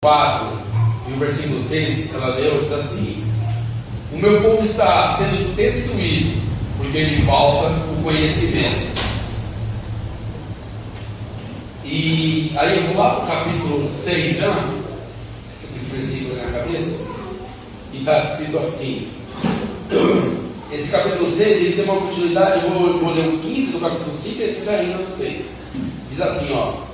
4 e o versículo 6, ela leu, diz assim: o meu povo está sendo destruído porque lhe falta o conhecimento. E aí eu vou lá para o capítulo 6 já, esse versículo na cabeça, e está escrito assim. Esse capítulo 6, ele tem uma continuidade. Eu vou ler o 15 do capítulo 5 e esse já entra no 6. Diz assim,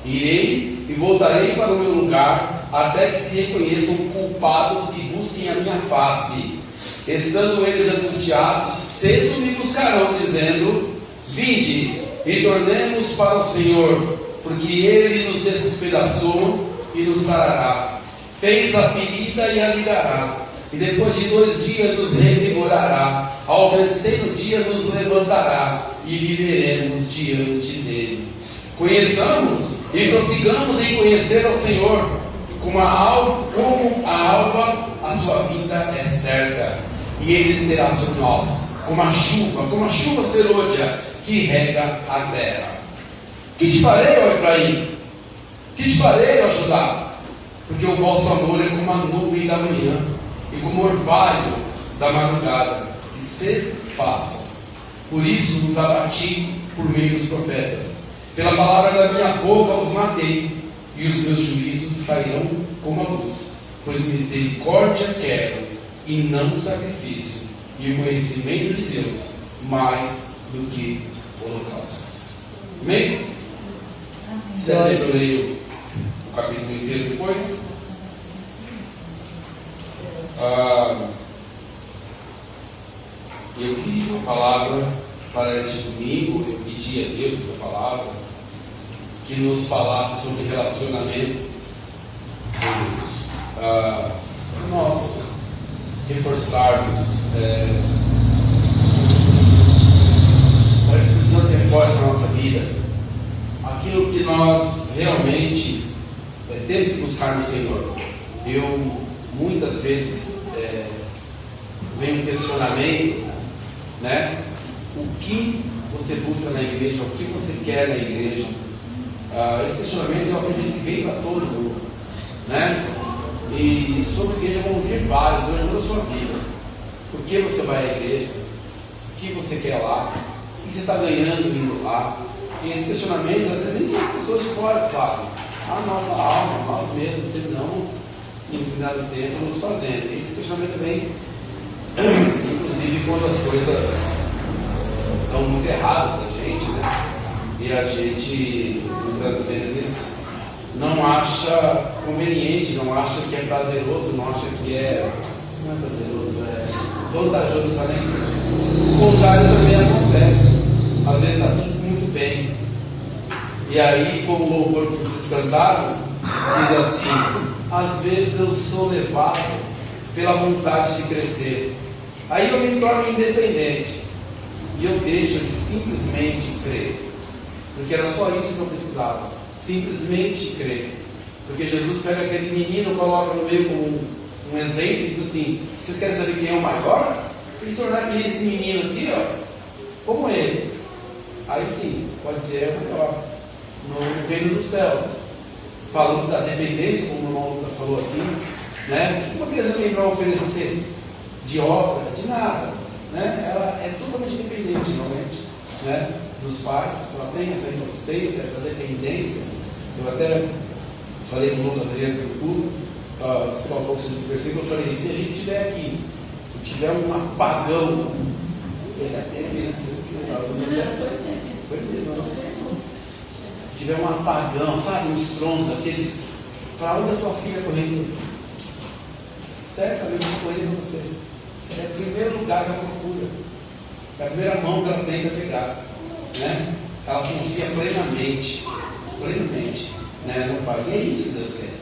irei e voltarei para o meu lugar, até que se reconheçam culpados e busquem a minha face. Estando eles angustiados, cedo me buscarão, dizendo: vinde e tornemos para o Senhor, porque Ele nos despedaçou e nos sarará, fez a ferida e a ligará, e depois de 2 dias nos revigorará, ao 3º dia nos levantará, e viveremos diante dele. Conheçamos e prossigamos em conhecer ao Senhor. Como a alva, a sua vida é certa, e Ele será sobre nós, como a chuva serôdia que rega a terra. Que te farei, ó Efraim? Que te farei, ó Judá? Porque o vosso amor é como a nuvem da manhã, e como o orvalho da madrugada, que cedo passa. Por isso nos abati por meio dos profetas. Pela palavra da minha boca os matei, e os meus juízos sairão como a luz. Pois misericórdia quero, e não sacrifício, e o conhecimento de Deus, mais do que holocaustos. Amém? Se der, eu leio o capítulo inteiro depois. Eu queria uma palavra para este domingo. Eu pedi a Deus essa palavra, que nos falasse sobre relacionamento com Deus, para nós reforçarmos, para que o Espírito Santo reforce na nossa vida aquilo que nós realmente temos que buscar no Senhor. Eu muitas vezes venho um questionamento, né? O que você busca na igreja, o que você quer na igreja? Esse questionamento eu acredito que vem para todo mundo, né? E sobre a igreja vão vir vários durante toda a sua vida. Por que você vai à igreja? O que você quer lá? O que você está ganhando indo lá? E esse questionamento, às vezes, nem são as pessoas de fora que fazem. A nossa alma, nós mesmos terminamos em determinado tempo nos fazendo. Esse questionamento vem, inclusive, quando as coisas estão muito erradas para a gente, né? E a gente, muitas vezes, não acha conveniente, não acha que é prazeroso, não acha que não é prazeroso, é vantajoso estar na igreja. O contrário também acontece. Às vezes está tudo muito bem. E aí, como o louvor que vocês cantaram, diz assim: às vezes eu sou levado pela vontade de crescer. Aí eu me torno independente. E eu deixo de simplesmente crer. Porque era só isso que eu precisava. Simplesmente crer. Porque Jesus pega aquele menino, coloca no meio como um exemplo e diz assim: vocês querem saber quem é o maior? E se tornar que esse menino aqui, como ele. Aí sim, pode ser o maior no reino dos céus. Falando da dependência, como o irmão Lucas falou aqui, né? O que uma criança tem para oferecer de obra? De nada, né? Ela é totalmente dependente, realmente, né? Dos pais. Ela tem essa inocência, essa dependência. Eu até falei com o Lucas vezes no culto, explicar um pouco sobre esse versículo. Eu falei: se a gente tiver aqui e tiver um apagão, ele até tiver um apagão, sabe, um estrondo, aqueles, para onde a tua filha correndo? Certamente correndo para você. É o primeiro lugar que ela procura, é a primeira mão que ela tenta pegar, né? Ela confia plenamente, né, no Pai. E é isso que Deus quer.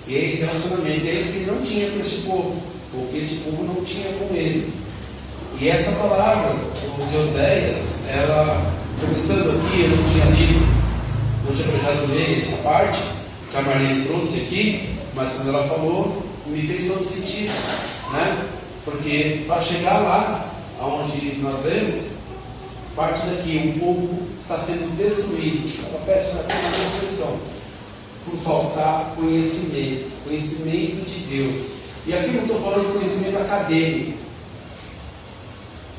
E é esse relacionamento, é isso que ele não tinha com este povo, ou que este povo não tinha com ele. E essa palavra de Oséias, ela, começando aqui, eu não tinha lido, não tinha prestado ler essa parte que a Marlene trouxe aqui, mas quando ela falou, me fez todo sentido, né? Porque para chegar lá, aonde nós vemos, parte daqui, o povo está sendo destruído. Ela peça na destruição. por faltar conhecimento, conhecimento de Deus. E aqui não estou falando de conhecimento acadêmico.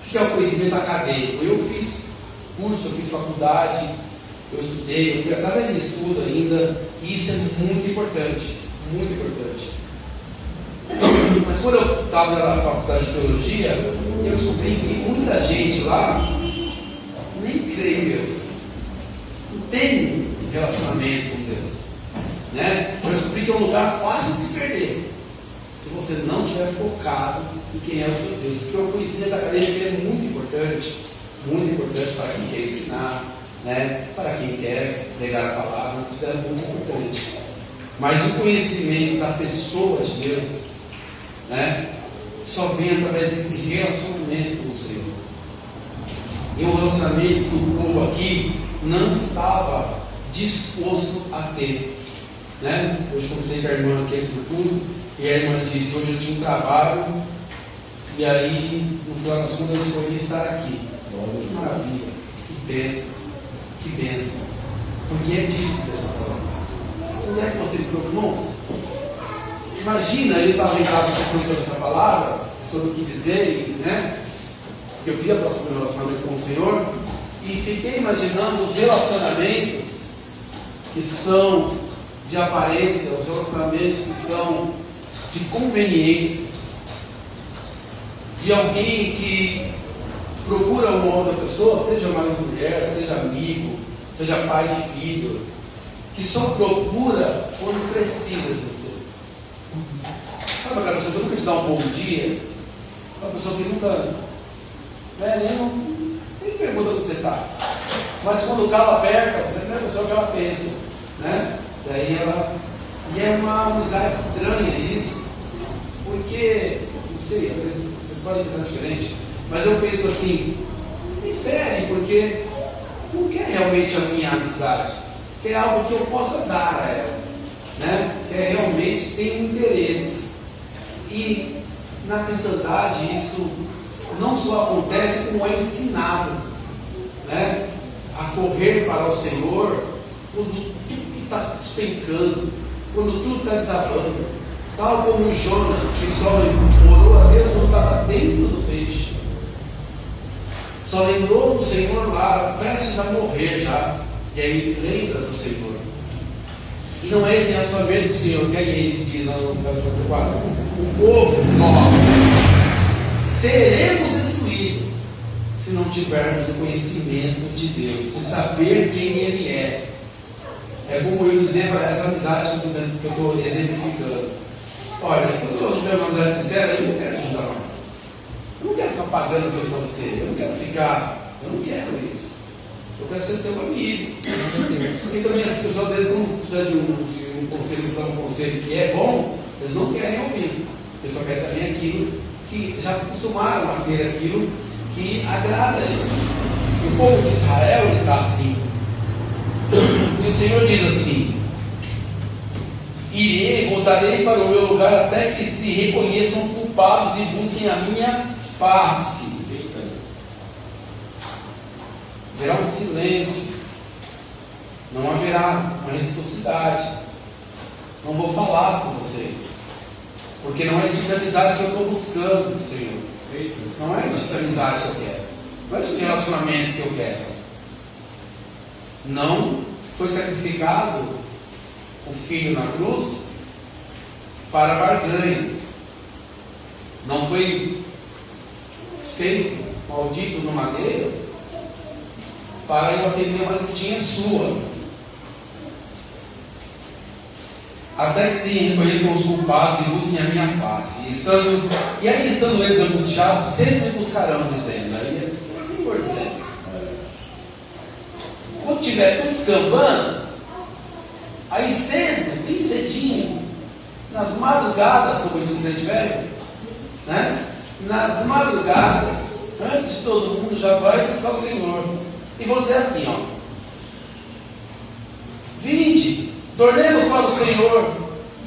O que é o conhecimento acadêmico? Eu fiz curso, eu fiz faculdade, eu estudei, eu fui atrás de estudo ainda, e isso é muito importante, muito importante. Mas quando eu estava na faculdade de teologia, eu descobri que muita gente lá nem crê em Deus, não tem relacionamento com Deus, né? Eu descobri que é um lugar fácil de se perder se você não estiver focado em quem é o seu Deus, porque o conhecimento acadêmico é muito importante para quem quer ensinar, né? Para quem quer pregar a palavra, isso é muito importante. Mas o conhecimento da pessoa de Deus, né, só vem através desse relacionamento com o Senhor. E um relacionamento que o povo aqui não estava disposto a ter, né? Hoje conversei com a irmã aqui antes do culto, e a irmã disse: hoje eu tinha um trabalho, e aí no final das contas eu escolhi estar aqui. Olha que maravilha, que bênção, que bênção. Porque é disso que Deus está falando. Onde é que você ficou, irmãos? Imagina, eu estava lembrado sobre essa palavra, sobre o que dizer, né? Eu queria falar sobre o relacionamento com o Senhor, e fiquei imaginando os relacionamentos que são de aparência, os relacionamentos que são de conveniência, de alguém que procura uma outra pessoa, seja marido e mulher, seja amigo, seja pai e filho, que só procura quando precisa de você. Sabe aquela pessoa que nunca te dá um bom dia? Uma pessoa que nunca, nem pergunta onde você está. Mas quando o calo aperta, você não é a pessoa que ela pensa, né? E é uma amizade estranha isso, porque, não sei, às vezes vocês podem pensar diferente, mas eu penso assim, me fere, porque não quer realmente a minha amizade, quer algo que eu possa dar a ela, né? Quer realmente tem um interesse. E na cristandade isso não só acontece, como é ensinado, né? A correr para o Senhor quando tudo está despencando, quando tudo está desabando, tal como Jonas, que só orou a Deus quando estava dentro do peixe, só lembrou do Senhor lá, prestes a morrer já, e aí lembra do Senhor. E não é esse relacionamento com o Senhor, que aí ele diz no capítulo 4, o povo, nós seremos destruídos se não tivermos o conhecimento de Deus, de saber quem Ele é. É como eu dizer para essa amizade que eu estou exemplificando: olha, quando eu tiver uma amizade sincera, eu não quero ajudar mais, eu não quero ficar pagando pelo para você, eu não quero isso, eu quero ser teu amigo. Porque também as pessoas às vezes, quando precisam de um conselho, um conselho que é bom, eles não querem ouvir, eles só querem também aquilo que já acostumaram a ter, aquilo que agrada a eles. O povo de Israel está assim. E o Senhor diz assim: irei, voltarei para o meu lugar até que se reconheçam culpados e busquem a minha face. Haverá um silêncio, não haverá uma reciprocidade, não vou falar com vocês, porque não é esse tipo de amizade que eu estou buscando, Senhor. Não é esse tipo de amizade que eu quero, não é esse tipo de relacionamento que eu quero. Não foi sacrificado o filho na cruz para barganhas, não foi feito maldito no madeiro para eu atender uma listinha sua, até que se reconheçam os culpados e busquem a minha face. E aí, estando eles angustiados, sempre me buscarão, dizendo. Aí o Senhor dizendo: quando estiver tudo escambando, aí cedo, bem cedinho, nas madrugadas, como diz o crente velho, né? Nas madrugadas, antes de todo mundo, já vai buscar o Senhor. E vou dizer assim, ó: vinde, tornemos para o Senhor,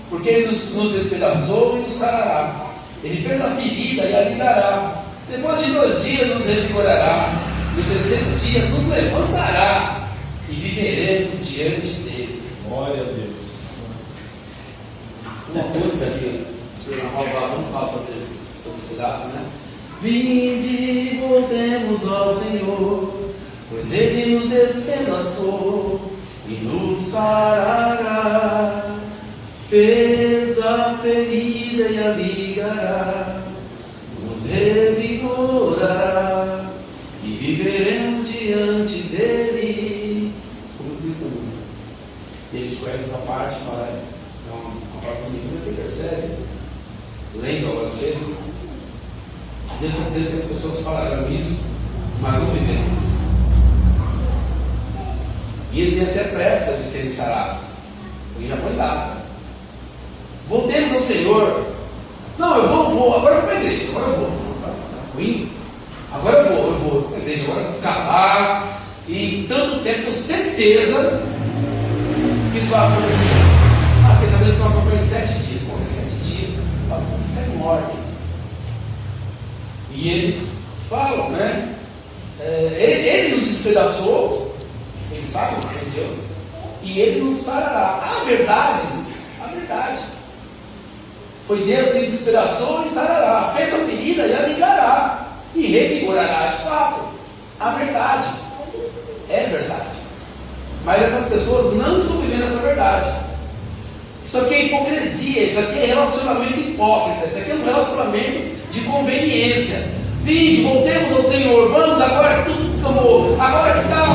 porque Ele nos despedaçou e nos sarará. Ele fez a ferida e a ligará. Depois de 2 dias nos revigorará. E no 3º dia nos levantará. E viveremos diante dEle. Glória a Deus. uma música que o Raul Balão fala sobre esse pedaço, né? Vinde, voltemos ao Senhor, pois Ele nos despedaçou e nos sarará, fez a ferida e a ligará, nos revigorará e viveremos diante dele. Ficou muito bonita a música. E a gente conhece essa parte, fala, é uma parte bonita, mas você percebe, lendo agora o texto, Deus está dizendo que as pessoas falaram isso, mas não viveram isso. E eles têm até pressa de serem sarados, porque já foi data. Voltemos ao Senhor. Não, eu vou, agora eu vou para a igreja, agora eu vou. Tá ruim? Agora eu vou para a igreja, agora eu vou ficar lá. E tanto tempo, tenho certeza que isso vai acontecer. Porque sabendo que eu acompanho 7 dias, bom, 7 dias, vou ficar em ordem. E eles falam, né? Ele nos despedaçou, eles sabem que é Deus, e Ele nos sarará. A verdade, a verdade. Foi Deus que despedaçou e sarará, fez a ferida e a ligará, e revigorará de fato. A verdade. É verdade. Mas essas pessoas não estão vivendo essa verdade. Isso aqui é hipocrisia, isso aqui é relacionamento hipócrita, isso aqui é um relacionamento de conveniência. Vinde, voltemos ao Senhor, vamos agora que tudo se acabou, agora que está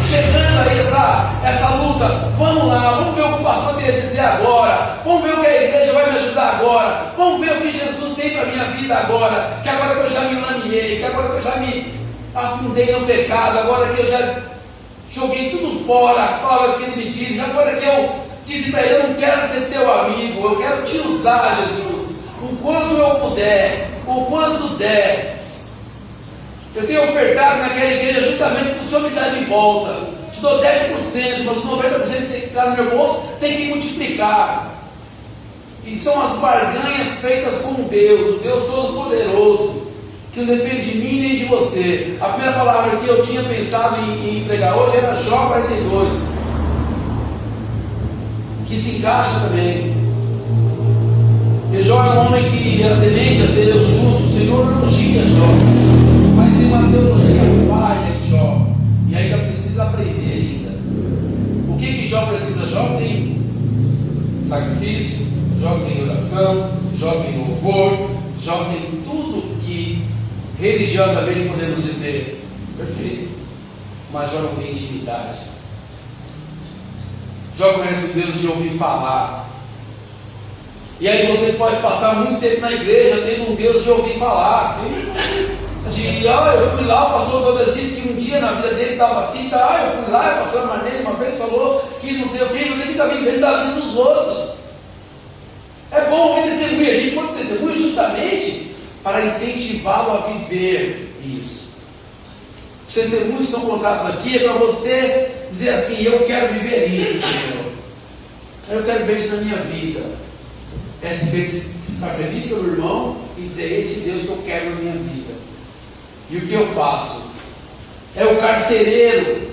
chegando aí essa luta, vamos lá, vamos ver o que o pastor tem a dizer agora, vamos ver o que a igreja vai me ajudar agora, vamos ver o que Jesus tem para a minha vida agora, que agora que eu já me lameei, que agora que eu já me afundei no pecado, agora que eu já joguei tudo fora, as palavras que Ele me diz, agora que eu disse para Ele, eu não quero ser teu amigo, eu quero te usar, Jesus, o quanto eu puder, o quanto der. Eu tenho ofertado naquela igreja justamente para o Senhor me dar de volta. Te dou 10%, mas os 90% que está no meu bolso tem que multiplicar. E são as barganhas feitas com Deus, o Deus Todo-Poderoso, que não depende de mim nem de você. A primeira palavra que eu tinha pensado em pregar hoje era Jó 42, que se encaixa também. Porque Jó é um homem que era temente a Deus, justo, o Senhor elogia Jó, mas tem uma teologia falha de Jó, e ainda precisa aprender ainda. O que Jó precisa? Jó tem sacrifício, Jó tem oração, Jó tem louvor, Jó tem tudo que religiosamente podemos dizer perfeito, mas Jó não tem intimidade. Jó conhece o Deus de ouvir falar. E aí você pode passar muito tempo na igreja tendo um Deus de ouvir falar. Eu fui lá, o pastor Douglas disse que um dia na vida dele estava assim, eu fui lá, o pastor Marnelli uma vez falou que não sei o que, você fica vivendo da vida dos outros. É bom ouvir testemunho, a gente pode testemunho justamente para incentivá-lo a viver isso. Os testemunhos que são contados aqui é para você dizer assim, eu quero viver isso, Senhor. Eu quero ver isso na minha vida. É ficar feliz pelo irmão e dizer, este Deus que eu quero na minha vida. E o que eu faço? É o carcereiro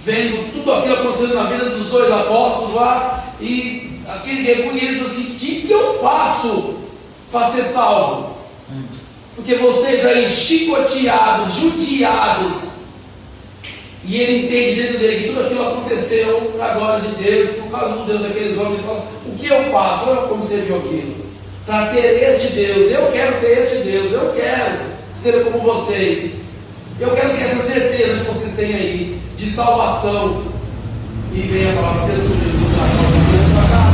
vendo tudo aquilo acontecendo na vida dos 2 apóstolos lá, e aquele repunha ele diz assim, o que eu faço para ser salvo? Porque vocês aí chicoteados, judiados, e ele entende dentro dele que tudo aquilo aconteceu para a glória de Deus, por causa do Deus daqueles homens. Ele fala, o que eu faço? Olha como você viu aquilo. Para ter este Deus, eu quero ter este Deus, eu quero ser como vocês. Eu quero ter essa certeza que vocês têm aí, de salvação. E vem a palavra de Deus, Jesus, para cá.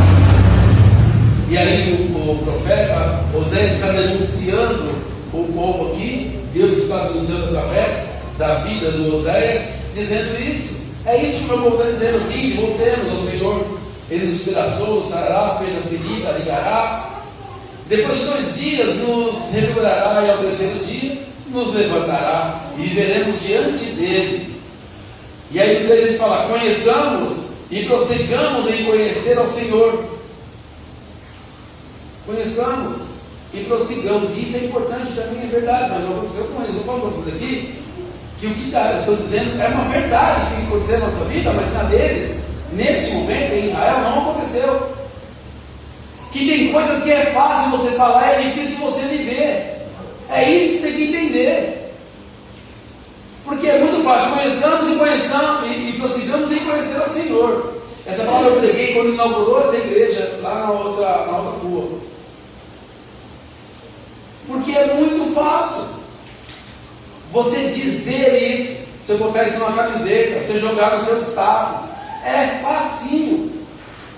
E aí o profeta Oséias está denunciando o povo aqui, Deus está denunciando através da vida do Oséias, dizendo isso. É isso que o meu povo está dizendo, vinde, voltemos ao Senhor. Ele nos despedaçou, nos sarará, fez a ferida, ligará. Depois de 2 dias nos revigorará, e ao 3º dia nos levantará, e viveremos diante dele. E aí ele fala, conheçamos e prossigamos em conhecer ao Senhor. Conheçamos e prossigamos, e isso é importante também, é verdade, mas eu falo para vocês aqui, que o que eu estou dizendo é uma verdade que tem que acontecer na nossa vida, mas na deles, nesse momento, em Israel, não aconteceu. Que tem coisas que é fácil você falar e é difícil de você viver. É isso que você tem que entender. Porque é muito fácil, conheçamos e prossigamos em conhecer ao Senhor. Essa palavra eu preguei quando inaugurou essa igreja lá na outra rua. Porque é muito fácil você dizer isso, você botar isso numa camiseta, você jogar nos seus status. É facinho.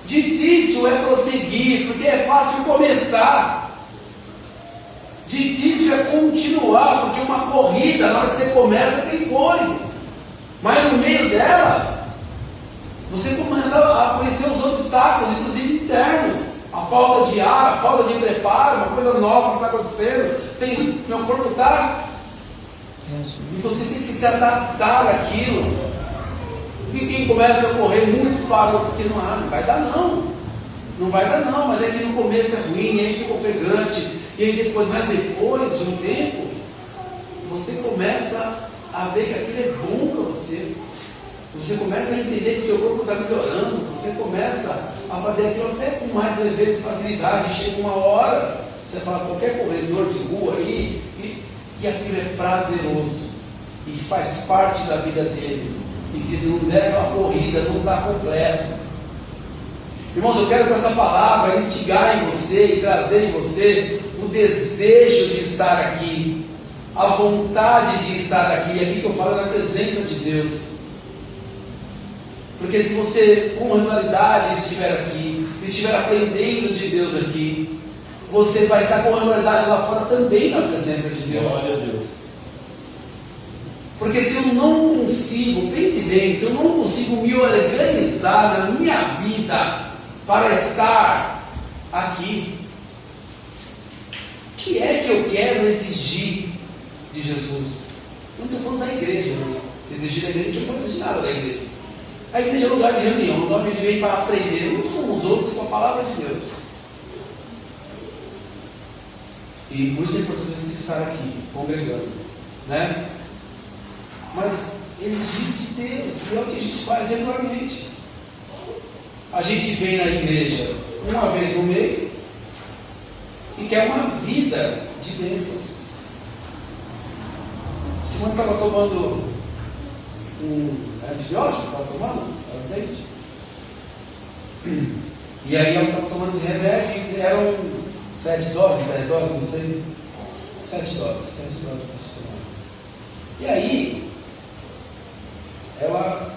Difícil é prosseguir, porque é fácil começar. Difícil é continuar, porque uma corrida, na hora que você começa, tem fôlego. Mas no meio dela, você começa a conhecer os obstáculos, inclusive internos. A falta de ar, a falta de preparo, uma coisa nova que está acontecendo. Meu corpo está... E você tem que se adaptar àquilo. E quem começa a correr, muitos param, porque não vai dar não. Não vai dar não, mas é que no começo é ruim, e aí fica ofegante. E aí depois de um tempo, você começa a ver que aquilo é bom para você. Você começa a entender que o teu corpo está melhorando. Você começa a fazer aquilo até com mais leveza e facilidade. E chega uma hora, você fala, qualquer corredor de rua aí, que aquilo é prazeroso. E faz parte da vida dele. E se não der uma corrida, não está completo. Irmãos, eu quero com essa palavra instigar em você e trazer em você o desejo de estar aqui, a vontade de estar aqui. Aqui que eu falo da presença de Deus. Porque se você com regularidade estiver aqui, estiver aprendendo de Deus aqui, você vai estar com regularidade lá fora também na presença de Deus. Glória a Deus. Porque se eu não consigo, pense bem, se eu não consigo me organizar na minha vida para estar aqui, o que é que eu quero exigir de Jesus? Não estou falando da igreja, né? Exigir da igreja, não estou exigir nada da igreja. A igreja é lugar de reunião, lugar onde a gente vem para aprender uns com os outros com a palavra de Deus. E por isso é importante você estar aqui, congregando, né? Mas exigir de Deus, e é o que a gente faz regularmente. A gente vem na igreja uma vez no mês e quer uma vida de bênçãos. Simone estava tomando antibiótico, estava tomando, era dente. E aí ela estava tomando esse remédio e eram 7 doses, 10 doses, não sei. 7 doses para se tomar. E aí, ela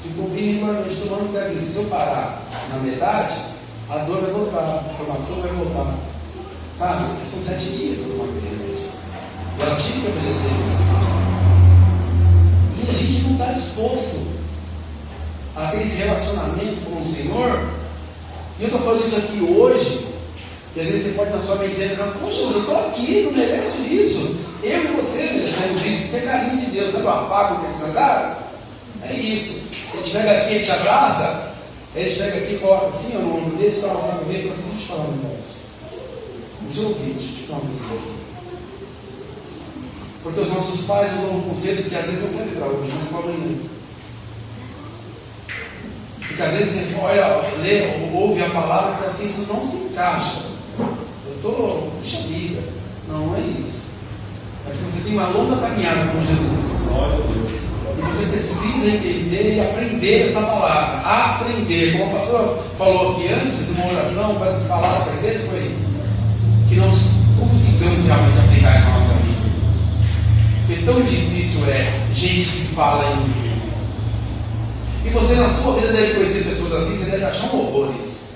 ficou bem regularmente tomando, porque se eu parar na metade, a dor vai voltar, a inflamação vai voltar. Sabe? São 7 dias para tomar aquele remédio. E ela tinha que obedecer isso. E a gente não está disposto a ter esse relacionamento com o Senhor. E eu estou falando isso aqui hoje, e às vezes você pode na sua mente dizer, poxa, eu estou aqui, não mereço isso. Eu e você merecemos isso, isso é carinho de Deus. Sabe o afago que eles cantaram? É isso. Ele te pega aqui, ele te abraça, ele te pega aqui, coloca assim, no ombro dele, te dá uma fogozinha e fala assim, deixa eu te falar um negócio. No seu ouvido, deixa eu te falar uma coisa aqui. Porque os nossos pais nos dão conselhos que às vezes não servem para hoje, mas para amanhã. Porque às vezes você olha, lê, ouve a palavra e fala assim, isso não se encaixa. Eu estou, puxa vida. Não, não é isso. É que você tem uma longa caminhada com Jesus. Glória a Deus. E você precisa entender e aprender essa palavra. Aprender. Como o pastor falou aqui antes de uma oração, para falar, aprender, foi que nós consigamos realmente aplicar isso na nossa vida. Porque tão difícil é gente que fala em mim. E você na sua vida deve conhecer pessoas assim, você deve achar um horror isso.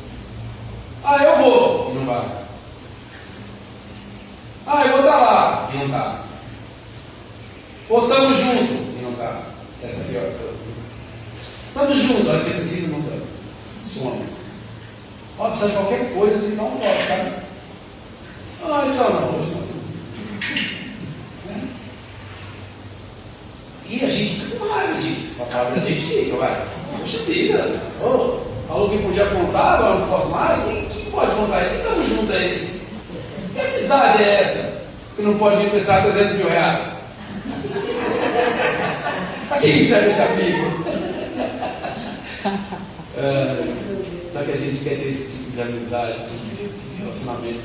Ah, eu vou, e não vai. Ah, eu vou estar lá, e não está. Ou estamos juntos, e não está. Essa é a pior coisa. Estamos juntos, olha, você precisa, não está. Some. Ó, precisa de qualquer coisa, você não pode, tá? Ah, então não, hoje não. E a gente fica com raiva disso. Para falar pra gente fica, vai. Poxa vida, falou que podia contar, agora não posso mais. Quem pode contar isso? Quem estamos juntos a eles? Que amizade é essa? Que não pode me emprestar 300 mil reais? Para quem serve esse amigo? Só que a gente quer ter esse tipo de amizade, de relacionamento.